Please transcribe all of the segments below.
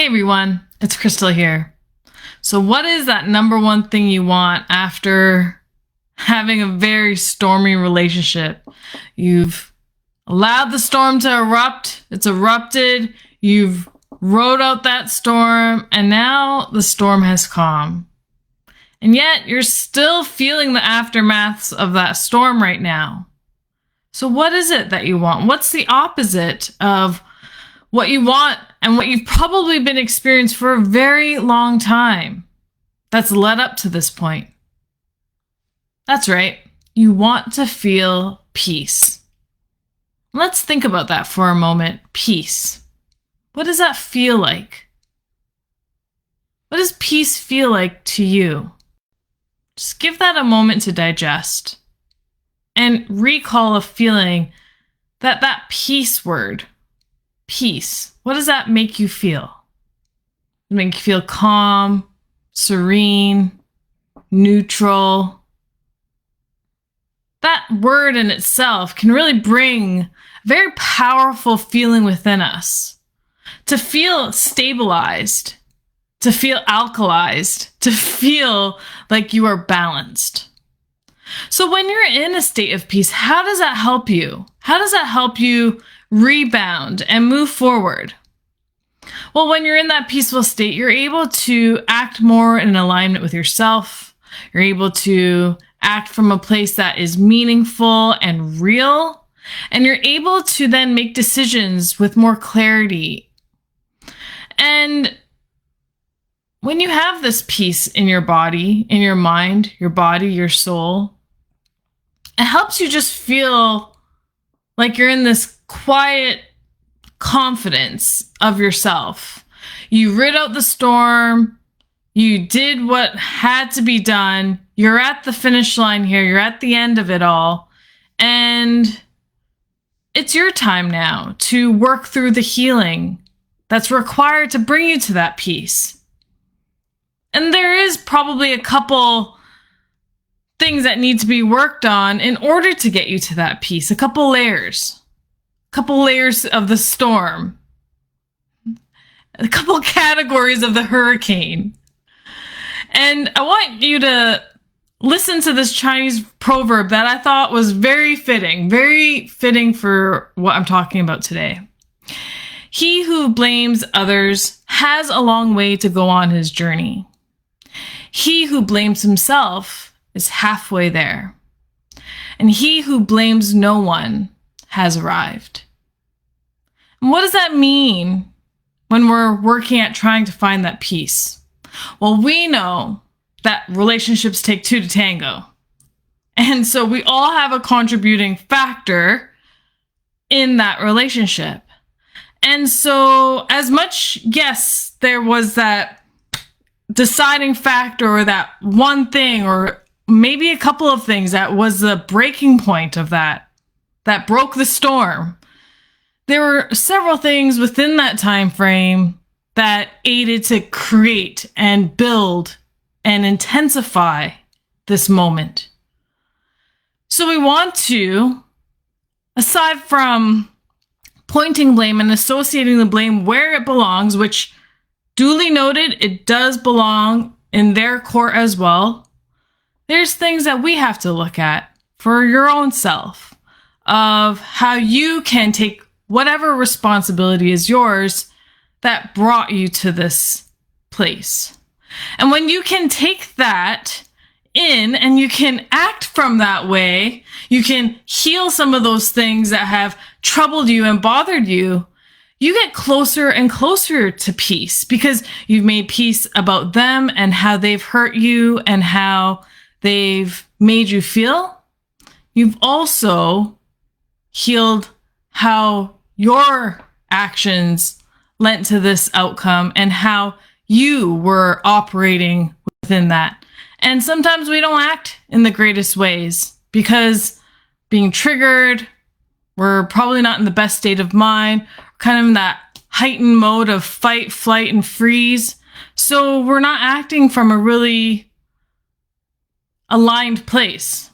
Hey everyone, it's Krystallee here. So what is that number one thing you want after having a very stormy relationship? You've allowed the storm to erupt, it's erupted, you've rode out that storm, and now the storm has calmed. And yet you're still feeling the aftermaths of that storm right now. So what is it that you want? What's the opposite of what you want and what you've probably been experiencing for a very long time that's led up to this point? That's right. You want to feel peace. Let's think about that for a moment. Peace. What does that feel like? What does peace feel like to you? Just give that a moment to digest and recall a feeling that peace word. Peace. What does that make you feel? Does it make you feel calm, serene, neutral? That word in itself can really bring a very powerful feeling within us. To feel stabilized, to feel alkalized, to feel like you are balanced. So when you're in a state of peace, how does that help you? How does that help you rebound and move forward? Well, when you're in that peaceful state, you're able to act more in alignment with yourself. You're able to act from a place that is meaningful and real. And you're able to then make decisions with more clarity. And when you have this peace in your body, in your mind, your body, your soul, it helps you just feel like you're in this quiet confidence of yourself. You rid out the storm. You did what had to be done. You're at the finish line here. You're at the end of it all. And it's your time now to work through the healing that's required to bring you to that peace. And there is probably a couple things that need to be worked on in order to get you to that peace. A couple layers of the storm, a couple categories of the hurricane. And I want you to listen to this Chinese proverb that I thought was very fitting for what I'm talking about today. He who blames others has a long way to go on his journey. He who blames himself is halfway there. And he who blames no one has arrived. And what does that mean when we're working at trying to find that peace? Well, we know that relationships take two to tango. And so we all have a contributing factor in that relationship. And so as much, yes, there was that deciding factor or that one thing or maybe a couple of things that was the breaking point of that broke the storm. There were several things within that time frame that aided to create and build and intensify this moment. So we want to, aside from pointing blame and associating the blame where it belongs, which duly noted, it does belong in their court as well. There's things that we have to look at for your own self of how you can take whatever responsibility is yours that brought you to this place. And when you can take that in and you can act from that way, you can heal some of those things that have troubled you and bothered you. You get closer and closer to peace because you've made peace about them and how they've hurt you and how they've made you feel. You've also healed how your actions lent to this outcome and how you were operating within that. And sometimes we don't act in the greatest ways because being triggered, we're probably not in the best state of mind, kind of in that heightened mode of fight, flight, and freeze. So we're not acting from a really aligned place.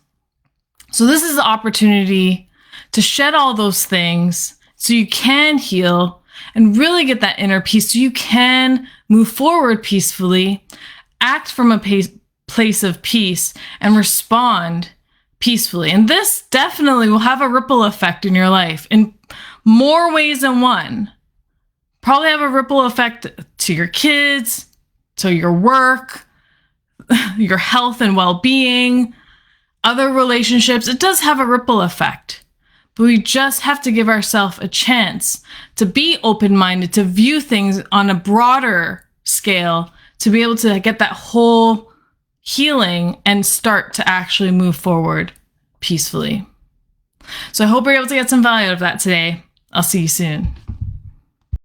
So this is the opportunity to shed all those things so you can heal and really get that inner peace so you can move forward peacefully, act from a place of peace, and respond peacefully. And this definitely will have a ripple effect in your life in more ways than one. Probably have a ripple effect to your kids, to your work, your health and well-being, other relationships. It does have a ripple effect. But we just have to give ourselves a chance to be open-minded, to view things on a broader scale, to be able to get that whole healing and start to actually move forward peacefully. So I hope you're able to get some value out of that today. I'll see you soon.